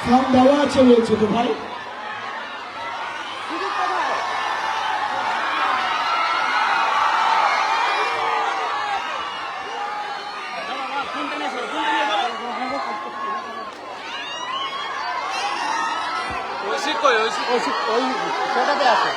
Sound দেওয়া আছে বলছে তো ভাই। সেটাতে আছে।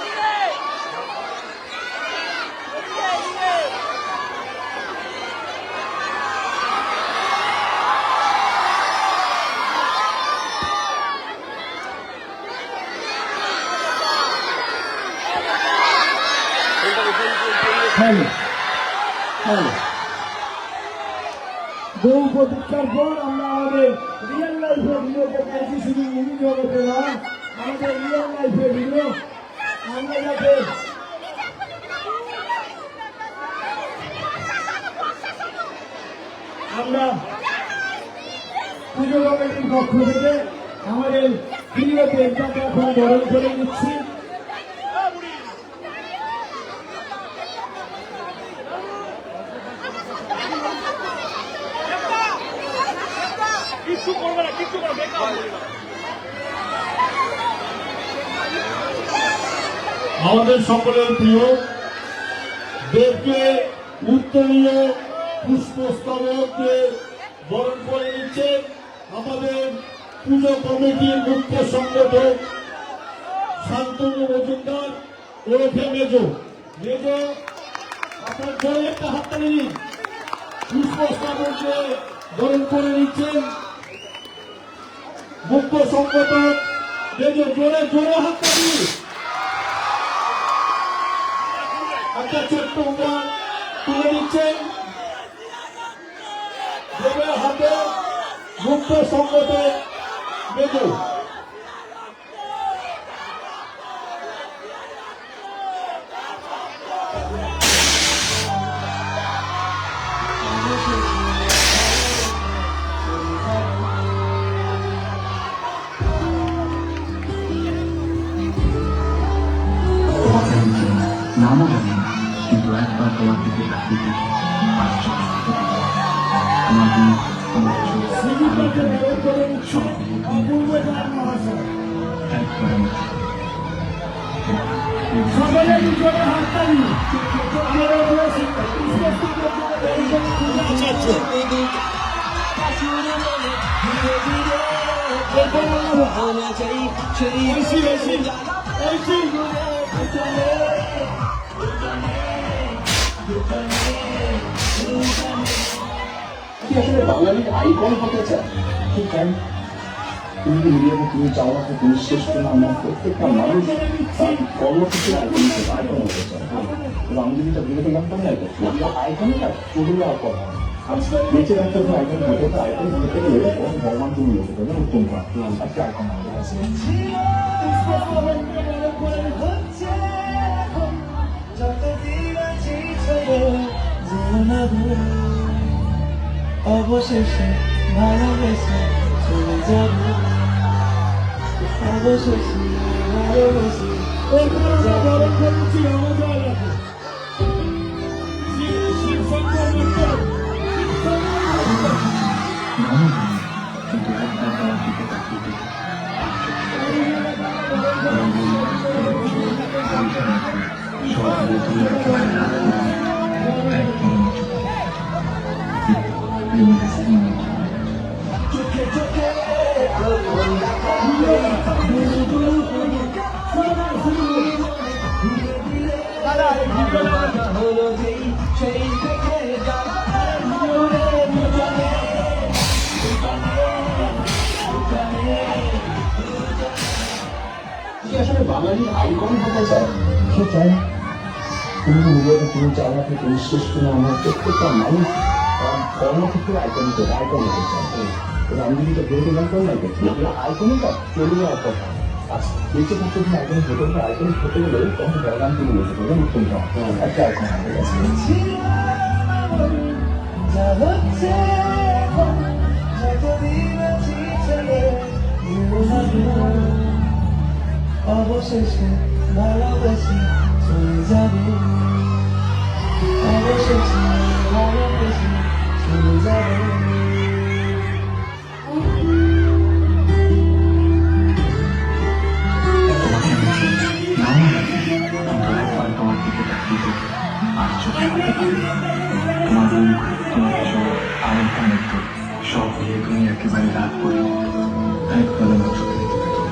বহু প্রতীক্ষার পর আমরা আমাদের রিয়েল লাইফের ভিডিওতে পেয়েছি, শুধু মুভি জগতে নয়, আমাদের রিয়েল লাইফের ভিডিও। আমরা যাতে আমরা পুজো কমিটির পক্ষ থেকে আমাদের ভিডিওতে এটাকে এখন বরণ করে দিচ্ছি। আমাদের সকলের প্রিয় দেবকে উত্তরীয় পুষ্পস্তবককে বরণ করে নিচ্ছেন আমাদের পুজো কমিটির মুখ্য সংগঠক শান্তনু মজুমদার ওরফে মেজো। মেজো আপনার জোরে একটা হাততালি দিন। পুষ্পস্তবককে বরণ করে নিচ্ছেন মুখ্য সংগঠক মেজো। জোরে জোরে হাততালি। একটা ছোট্ট উপহার তুলে দিচ্ছেন দেবের হাতে মুখ্য সংগঠক মেজো। নামও জানি না, কিন্তু একবার তোমার দিকে তাকিয়ে আসলে বাঙালির আইকন হতে চায়, ঠিক তাই। তুমি মিডিয়াতে তুমি চাও না তুমি শেষ করে আমরা প্রত্যেকটা মানুষ তার কর্মসূচির আইকন হতে চায়। এবং আমি যদি এটা ভেবে থাকতাম না আইকন না চলে যাওয়ার পর বেঁচে রাখতে হবে আইকন হতে আইকন হতে গেলে ভগবান তুমি হতে পারবে উত্তম একটা আইকন আমাদের আছে। অবশেষে ভালোবেসে চলে যাবো, অবশেষে ভালোবেসে কিন্তু একবার তোমার দিকে তাকিয়ে আসলে বাঙালির আইকন হতে চায়, ঠিক তাই। তুমি নিজেকে তুমি চাও না তুমি শেষ করে আমার প্রত্যেকটা মানুষ কর্মক্ষেত্রের আইকন তো আইকন হতে চায় এবার আমি যদি এটা ভেবে জানতাম না করছি এগুলো আইকনটা চলে যাওয়ার কথা আচ্ছা বেঁচে থাকতে তুমি আইকন হতে হবে আইকন হতে গেলে তখন ব্যায়াম তুমি বলতে পারবে নতুন একটা আইকন হয়ে গেছে যা হচ্ছে এখন, যতদিন আছি চলে যাব। অবশেষে ভালোবেসে চলে যাব অবশেষে ভালোবেসে চলে যাব তোমাকে দেখি নাও লাগে কিন্তু একবার তোমার দিকে তাকিয়ে দেখে আর চোখে হতে পারি তোমার মুখ তোমার চোখ আর কানের তো সব নিয়ে তুমি একেবারে রাত করে একবার আমার চোখে দিতে থাকি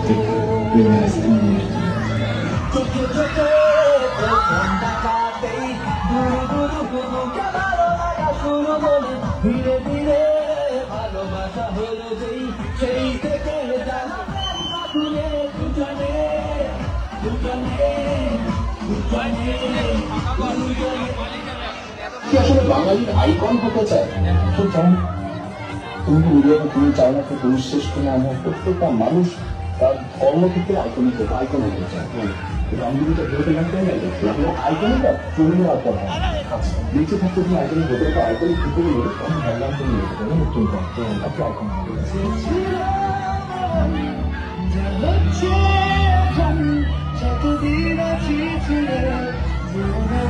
দেখে প্রেমে আসতে নিয়ে চোখে চোখে প্রথম দেখাতেই গুরু গুরু গুরু কে ভালো লাগা শুরু হলো ধীরে ধীরে ভালোবাসা হলো যেই সেই থেকে জানা দুজনে দুজনে দুজনে দুজনে কি আসলে বাঙালির আইকন হতে চায় তো চাও তুমি কি মিডিয়াতে তুমি চাও না তুমি শ্রেষ্ঠ না আমার প্রত্যেকটা মানুষ তার কর্মক্ষেত্রে আইকন হতে চায় কিন্তু আমি যদি এটা ভেবে জানতাম না এগুলো আইকনটা চলে যাওয়ার কথা আচ্ছা বেঁচে থাকতে তুমি আইকন হতে তো আইকন খেতে গেলে তখন ভাবলাম তুমি হতে পারবে নতুন একটা আইকন হয়ে গেছে হচ্ছে এখন, যতদিন আছি ছেড়ে জীবনে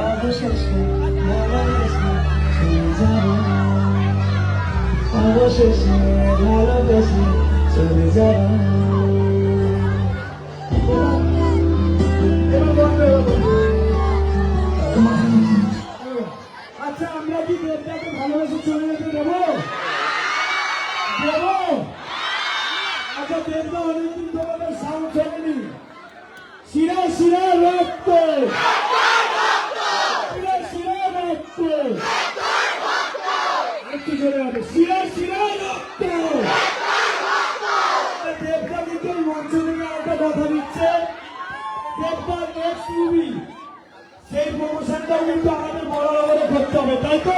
অবশেষে ভালোবেসে চলে যাব অবশেষে ভালোবেসে চলে যাব তোমাকে দেখি আচ্ছা আমরা কি দেবটাকে ভালোবেসে চলে যেতে দেবো দেবো আচ্ছা দেবটা অনেকদিন তোমাদের সাউন্ড শোনেনি শিরা শিরা রক্ত শিরা শিরা রক্ত একটু জোরে হবে শিরা শিরা রক্ত দেবটা কিন্তু মঞ্চ থেকে একটা কথা দিচ্ছে দেবটার নেক্সট মুভি সেই প্রমোশনটাও কিন্তু আমাদের বড় করে করতে হবে তাই তো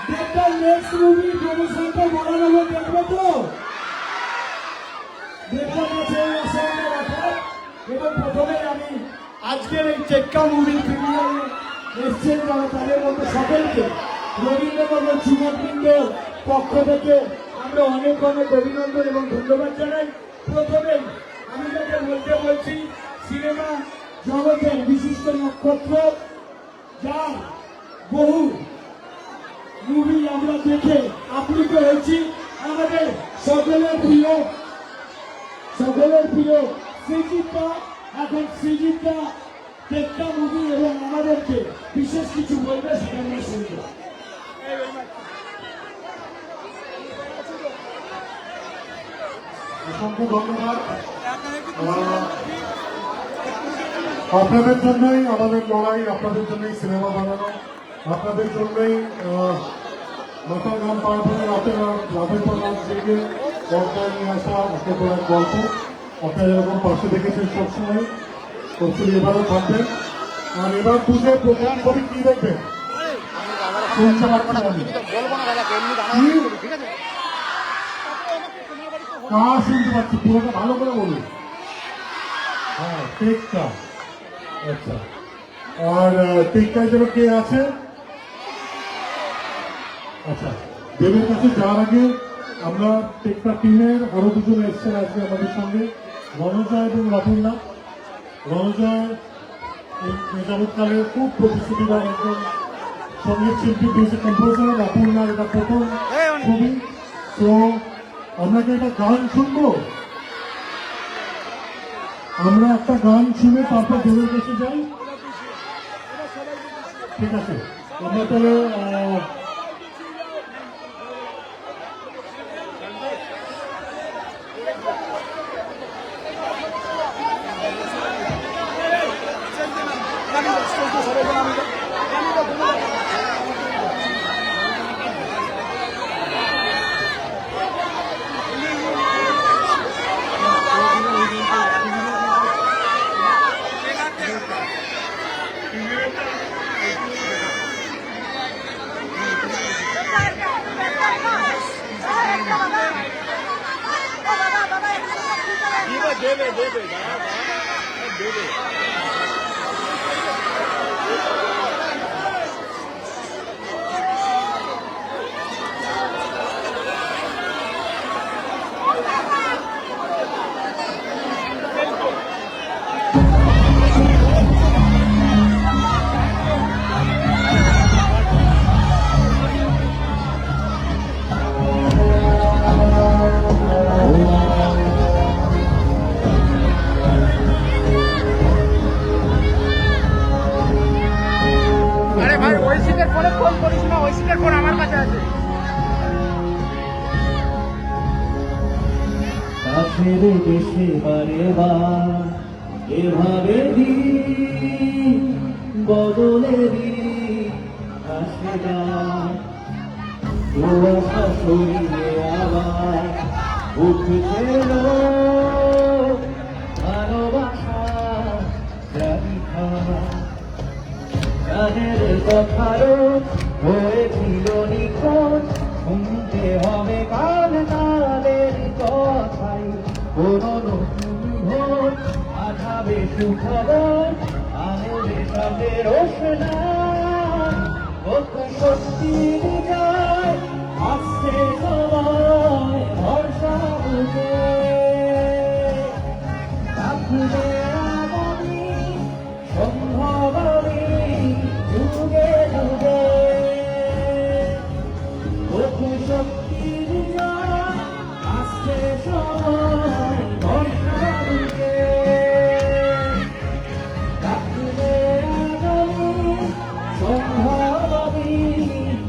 দেবটার নেক্সট মুভি প্রমোশনটা বড় হবে দেখবে তো দেবটার কাছে এই আশাবাদ রাখা এবং প্রথমে আমি আজকের এই চেক্কা মুভি প্রিমিয়ারে এসছেন যারা তাদের মধ্যে সকলকে রবীন্দ্রনগর যুবকবৃন্দর পক্ষ থেকে আমরা অনেক অনেক অভিনন্দন এবং ধন্যবাদ জানাই প্রথমে আমি যাকে বলতে বলছি সিনেমা জগতের বিশিষ্ট নক্ষত্র যার বহু মুভি আমরা দেখে আপ্লুত হয়েছি আমাদের সকলের প্রিয় সৃজিতদা এখন সৃজিতদা একটা মুভি এবং আমাদেরকে বিশেষ কিছু বলবে সেটা আমরা শুনবো অসংখ্য ধন্যবাদ আপনাদের জন্যই আমাদের লড়াই আপনাদের জন্যই সিনেমা বানানো আপনাদের জন্যই মাথা গান পাড়াপাড়ি রাতের পর রাত জেগে পর্দায় নিয়ে আসা একটা করে এক গল্প আপনারা এরকম পাশে দেখেছেন সবসময় হopefully এবারও থাকবেন আর এবার পুজোর প্রথম ছবি কি দেখবেন শুনতে পারবেন না আমি বলবো না দাদাকে এমনি বানানো ঠিক আছে কাজ শুনতে পাচ্ছি পুরোটা ভালো করে বলুন হ্যাঁ টেকটা আচ্ছা আর টেকটায় যেন কে আছে আচ্ছা দেবের কাছে যাওয়ার আগে আমরা টেকটা টিমের আরো দুজন এসছেন আজকে আমাদের সঙ্গে রণজয় এবং রাতুল্লাহ রণজয় এই যাবৎকালের খুব প্রতিশ্রুতিবান একজন সঙ্গীত শিল্পী মিউজিক কম্পোজার রাতুল্লাহ এটা প্রথম ছবি তো আমরা কি একটা গান শুনবো আমরা একটা গান শুনে তারপর দেবের কাছে যাই ঠিক আছে আমরা তাহলে Thank you. আরে ভাই ওই সিটের পরে ফোন করিস না, ওই সিটের ফোন আমার কাছে আছে। কাছের দেশে বারে বার এভাবে দিন বদলেরই আসে না কুয়াশা সরিয়ে আবার উঠছে ভালোবাসা জানিখা গানের কথারও হয়েছিল নিখোঁজ শুনতে হবে কাল তাদের কথাই কোনো নতুন ভোর আঠাবে সুখবর আনবে সামনে রোশনা কত সত্যি যায় আসছে সময় ভরসা বুঝে থাকবে আগামী সম্ভব আমি যুগে যুগে বহু শক্তির জয় আসছে সময় ভরসা বুঝে থাকবে আগামী সম্ভব আমি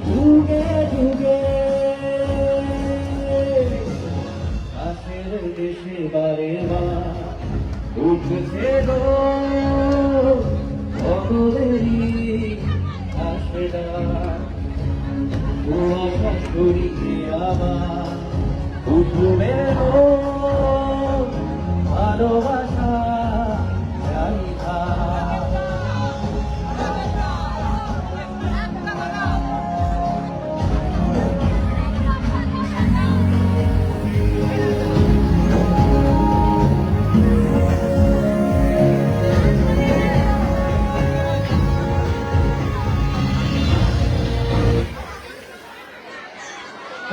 যুগে যুগে পাশের দেশে বারে বার উঠছে বদলেরই আসে না কুয়াশা সরিয়ে আবার উঠবে ভালোবাসা জানিখা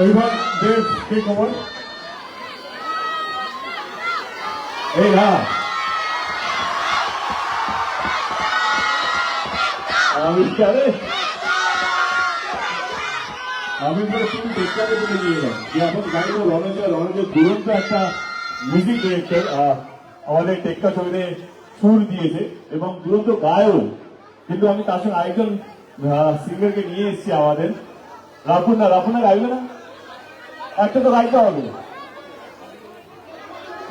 এইবার দেব কে খবর এই না আমি জানে আমি পুরো শুধু টেক্কারে বলে নিয়ে এলাম যে এখন গাইবো রণজ দুরন্ত একটা মিউজিক ডিরেক্টর আমাদের টেক্কা ছবিতে সুর দিয়েছে এবং দুরন্ত গায়ও, কিন্তু আমি তার সঙ্গে আরেকজন সিঙ্গারকে নিয়ে এসেছি আমাদের রাফুনা গাইবে না, একটা তো গাইতে হবে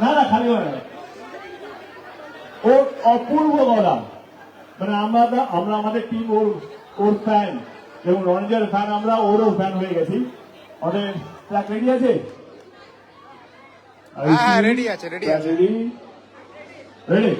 না খালি হবে না, ও অপূর্ব গলা, মানে আমরা আমাদের টিম ওর ফ্যান এবং রঞ্জের ফ্যান, আমরা ওরও ফ্যান হয়ে গেছি। আমাদের ট্র্যাক রেডি আছে? হ্যাঁ রেডি আছে, রেডি আছে। রেডি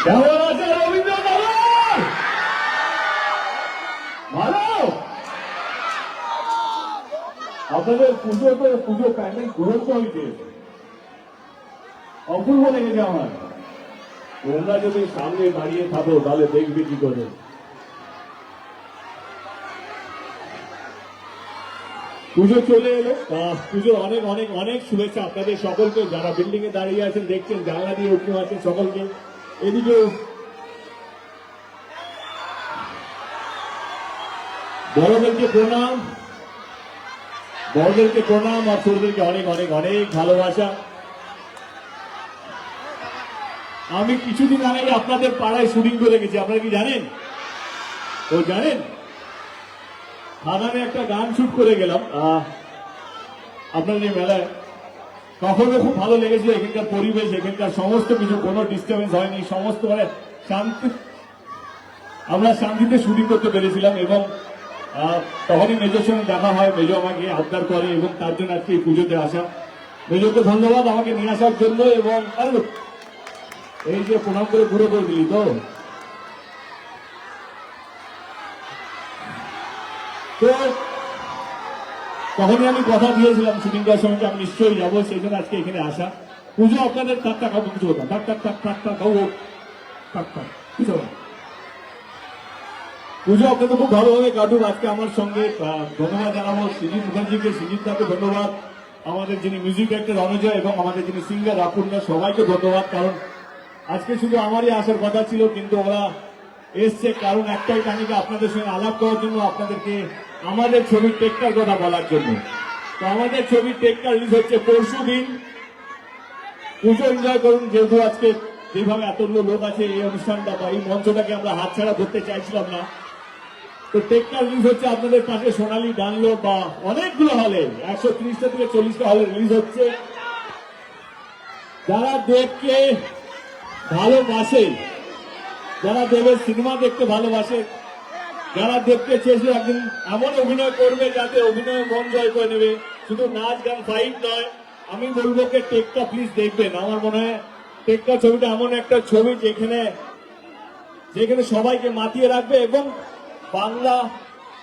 কেমন আছে রবীন্দ্র বাবু? ভালো? আপনাদের পুজো প্যান্ডেল ঘুরন্ত হয়েছে, অপূর্ব লেগেছে আমার। তোমরা যদি সামনে দাঁড়িয়ে থাকো তাহলে দেখবে কি করে। পুজো চলে এলো, পুজোর অনেক অনেক অনেক শুভেচ্ছা আপনাদের সকলকে, যারা বিল্ডিং এ দাঁড়িয়ে আছেন দেখছেন, জানলা দিয়ে উঠে আছেন সকলকে। এদিকে বড়দেরকে প্রণাম, বড়দেরকে প্রণাম, আর ছোটদেরকে অনেক অনেক অনেক ভালোবাসা। আমি কিছুদিন আগে আপনাদের পাড়ায় শুটিং করে গেছি, আপনারা কি জানেন? তো জানেন, খাদানে একটা গান শুট করে গেলাম আপনাদের এই মেলায়। তখনও খুব ভালো লেগেছিল, এখানকার পরিবেশ, এখানকার সমস্ত কিছু, কোনো ডিস্টার্বেন্স হয়নি, সমস্ত মানে শান্তি, আমরা শান্তিতে শুটিং করতে পেরেছিলাম। এবং তখনই মেজোর সঙ্গে দেখা হয়, মেজো আমাকে আবদার করে এবং তার জন্য আজকে এই পুজোতে আসা। মেজোকে ধন্যবাদ আমাকে নিয়ে আসার জন্য। এবং এই যে প্রণাম করে ঘুরে করে দিলি তো তখনই আমি কথা দিয়েছিলাম শুটিং করার সময় আমি নিশ্চয়ই যাবো, সেই জন্য আজকে এখানে আসা। পুজো আপনাদের টাক টাক খাবো, কিছু হতাম টাক টাক টাক টাক টাক খাবো, টাক টাক কিছু হতাম। পুজো আপনাদের খুব ভালোভাবে কাটুক। আজকে আমার সঙ্গে ধন্যবাদ জানাবো সৃজিত মুখার্জিকে, সৃজিত দাকে ধন্যবাদ, আমাদের যিনি মিউজিক ডাইরেক্টর রণজয় এবং আমাদের যিনি সিঙ্গার রাপুর্ণা, সবাইকে ধন্যবাদ। কারণ আজকে শুধু আমারই আসার কথা ছিল, কিন্তু ওরা এসছে কারণ একটাই, কাহিনীকে আপনাদের সঙ্গে আলাপ করার জন্য, আপনাদেরকে আমাদের ছবির টেকটার কথা বলার জন্য। তো আমাদের ছবির টেকটা রিলিজ হচ্ছে পরশু দিন। পুজো এনজয় করুন, যেহেতু আজকে যেভাবে এতগুলো লোক আছে, এই অনুষ্ঠানটা বা এই মঞ্চটাকে আমরা হাতছাড়া করতে চাইছিলাম না। তো টেকটা রিলিজ হচ্ছে আপনাদের পাশে সোনালী ডানলো বা অনেকগুলো হলে, 130টা থেকে 40টা হলে রিলিজ হচ্ছে। যারা দেবকে ভালোবাসে, যারা দেবের সিনেমা দেখতে ভালোবাসে, যারা দেবকে চেয়েছিল একদিন এমন অভিনয় করবে যাতে অভিনয় মন জয় করে নেবে, শুধু নাচ গান ফাইট নয়, আমি বলবো যে টেকটা প্লিজ দেখবেন। আমার মনে হয় টেকটা ছবিটা এমন একটা ছবি যেখানে সবাইকে মাতিয়ে রাখবে এবং বাংলা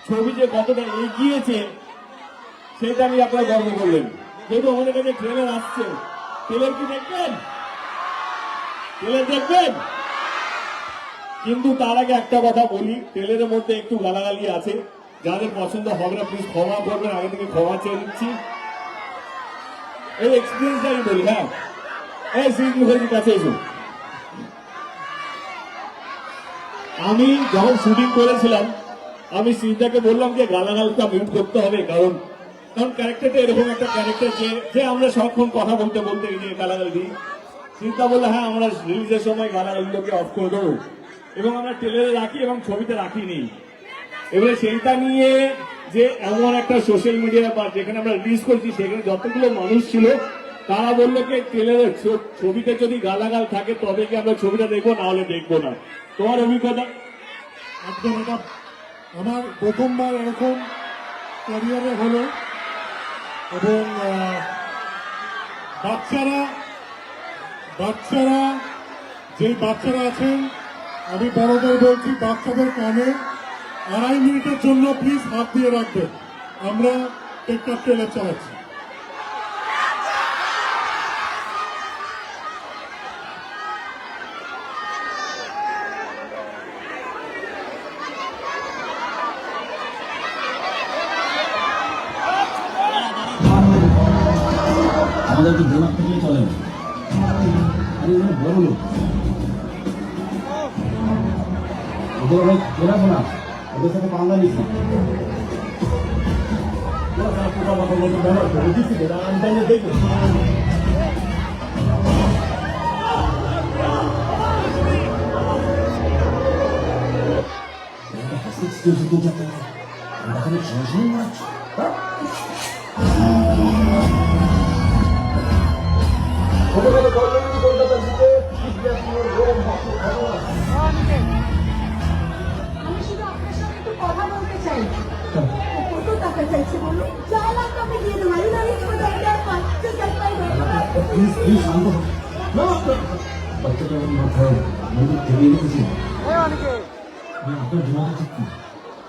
ছবি যে কতটা এগিয়েছে সেটা আমি আপনারা গর্ব করলেন। যেহেতু আমাদের কাছে ট্রেলার আসছে, ট্রেলার কি দেখবেন? ট্রেলার দেখবেন? কিন্তু তার আগে একটা কথা বলি, ট্রেলারের মধ্যে একটু গালাগালি আছে, যাদের পছন্দ হবে না প্লিজ ক্ষমা করবেন, আগে থেকে ক্ষমা চেয়ে দিচ্ছি। এই এক্সপিরিয়েন্সটা আমি বলি। হ্যাঁ, এই সৃজিত মুখার্জির কাছে এসো। আমি যখন শুটিং করেছিলাম আমি সৃজিতাকে বললাম যে গালাগালটা মিউট করতে হবে, কারণ ক্যারেক্টারটা এরকম একটা ক্যারেক্টার যে আমরা সবক্ষণ কথা বলতে বলতে গিয়ে গালাগাল দিই। সৃজিতা বললো হ্যাঁ আমরা রিলিজের সময় গালাগালগুলোকে অফ করে দেবো এবং আমরা ট্রেলারে রাখি এবং ছবিতে রাখিনি। এবারে সেইটা নিয়ে যে এমন একটা সোশ্যাল মিডিয়া বা যেখানে আমরা রিলিজ করছি সেখানে যতগুলো মানুষ ছিল তারা বললো যে ট্রেলারের ছবিতে যদি গালাগাল থাকে তবে কি আমরা ছবিটা দেখবো, না হলে দেখবো না। তোমার অভিজ্ঞতা? একদম, এটা আমার প্রথমবার এরকম ক্যারিয়ারে হলো। এবং বাচ্চারা যেই বাচ্চারা আছেন, আমি বড়দের বলছি, বাচ্চাদের কানে 2.5 মিনিটের জন্য প্লিজ হাত দিয়ে রাখবেন। আমরা টেকটা ট্রেলার চালাচ্ছি। আমাদের তো দিমাগ থেকেই চলে না। আরে এগুলো বড় লোক, ওদের ভাই বেরাবো না, ওদের সাথে পাঙ্গা নিচ্ছি। আমি শুধু আপনার সঙ্গে একটু কথা বলতে চাই। কত টাকা চাইছে বলুন? 4 লাখ টাকা দিয়ে দেবো। আমি জানি তোমার দরকার 5 টাকাই দরকার। প্লিজ প্লিজ শান্ত বাচ্চাটা আমার মাথায় নদীর থেকে রেখেছি এ অনেকে আপনার জমাতে ঠিক কি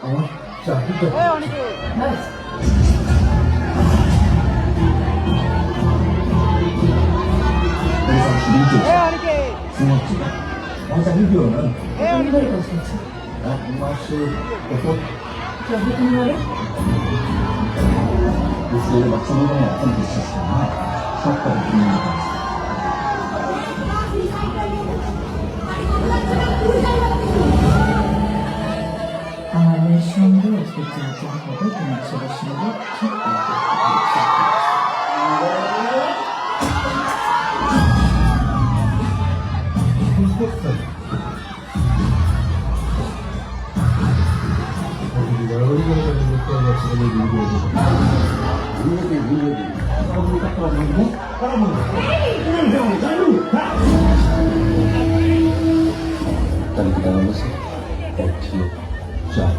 আমার চাকরিটা এ অনেকে এ অনেকে আমার চাকরি কি হবে এ অনেকে এক মাসে কত বাচ্চাগুলো এখন বিশ্বাস করে না সব আমার মেয়ের সঙ্গে আজকে যা যা হবে তোমার ছেলের সঙ্গে ঠিক তাহলে কি জানা গেছে এক ছিল চার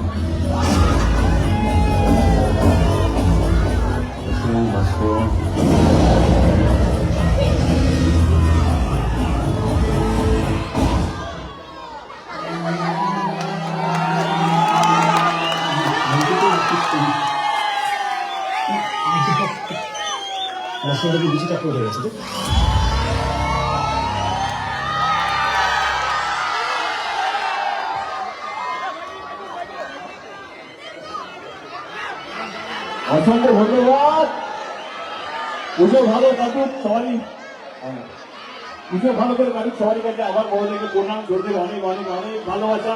ন্যাশনাল বেশি চাকরি হয়ে গেছে অসংখ্য ধন্যবাদ। পুজো ভালো কাটুক সবারই, পুজো ভালো করে কাটুক সবারই কাছে। আবার বড় থেকে প্রণাম, ছোট থেকে অনেক অনেক অনেক ভালোবাসা।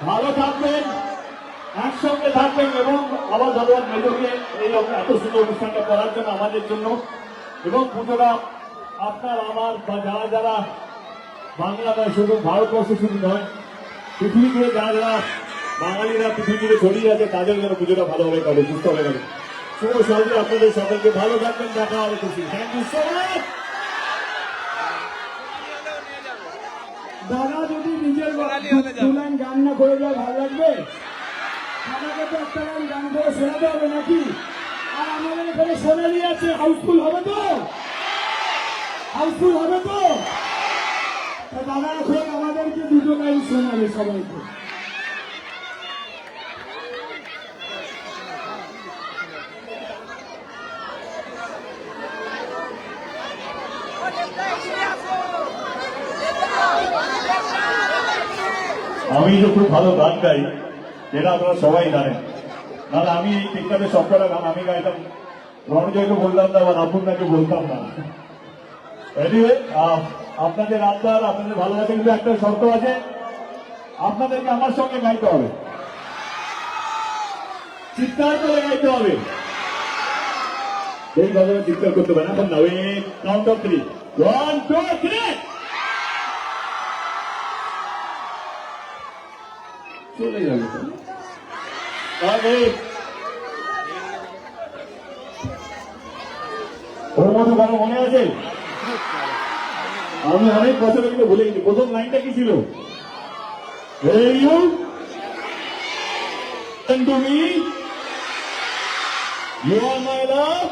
ভালো থাকবেন, একসঙ্গে থাকবেন এবং আবার ধন্যবাদ মেজোকে এই এত সুন্দর অনুষ্ঠানটা করার জন্য, আমাদের জন্য। এবং পুজোটা আপনার আমার বা যারা যারা বাংলা নয়, শুধু ভারতবর্ষ শুধু নয়, পৃথিবীতে যারা যারা বাঙালিরা পৃথিবীতে ছড়িয়ে আছে, তাদের যেন পুজোটা ভালোভাবে করে, সুস্থ হবে করে। শুভ সহজে আপনাদের সকলকে ভালো থাকবেন, দেখা হবে খুশি। Thank you so much. দাদা যদি নিজের লাইন গান না করে যায় ভালো লাগবে? আমাকে তো একটা লাইন গান করে শোনাতে হবে নাকি? আর আমাদের এখানে সোনালি আছে, হাউসফুল হবে তো? হাউসফুল হবে তো? দাদা এখন আমাদেরকে দুটো লাইন শোনাবে সবাইকে। আমি তো খুব ভালো গান গাই, যেটা আপনারা সবাই জানেন। নাহলে আমি এই টিকটাতে সবকটা গান আমি গাইতাম, রণজয়কে বললাম না বা রাপুরনাকে বলতাম না। এনিওয়ে, আপনাদের আবদার, আপনাদের ভালোবাসা, কিন্তু একটা শর্ত আছে, আপনাদেরকে আমার সঙ্গে গাইতে হবে, চিৎকার করে গাইতে হবে। এই কথা চিৎকার করতে পারে এখন না। ওই কাউন্ট অফ 3, 1 2 3 চলে যাবে। ওর মতো কারো মনে আছে? আমি অনেক বছর আগে ভুলে গেছি। প্রথম লাইনটা কি ছিল? Hey you, listen to me, you are my love.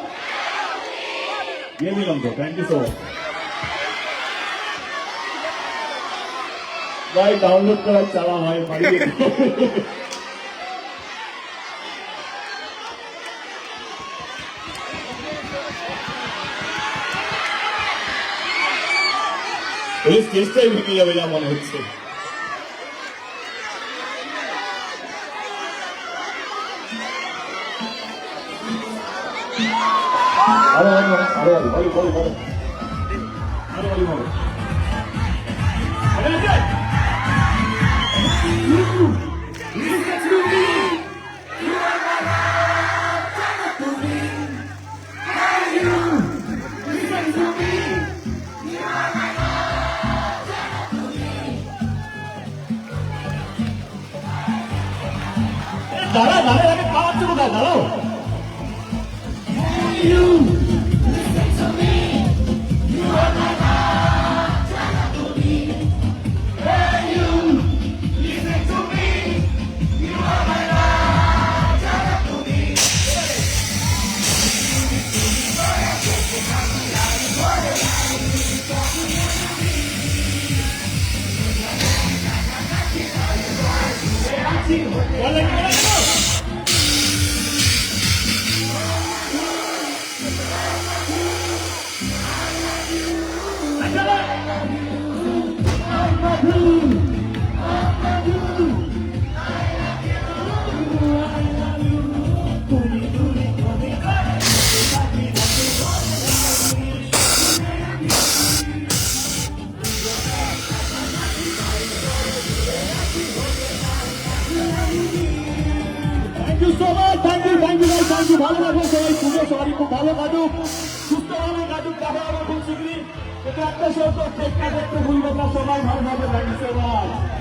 ये दिलम तो, थैंक यू सो मच। भाई डाउनलोड करा चला भाई पढ़िए। এই স্টেজটাই ভেঙে যাবে যা মনে হচ্ছে। আরো আরো আরো বলি বলি বলি আরো বলি বলি দাঁড়া দাঁড়া আগে খাওয়াচ্ছ কোথায়? দাঁড়াও। দিচ্ছি বলে কি বলে দেবো? Thank you so much, thank you ভাই, থ্যাংক ইউ। ভালো থাকবেন সবাই, পুজো সবারই খুব ভালো কাটুক, সুস্থভাবে কাটুক, দেখা হবে খুব শীঘ্রই। এটা একটা শো তো, চেষ্টা করতে ভুলবেন না সবাই, ভালো থাকবেন, থ্যাংক ইউ সো মাচ।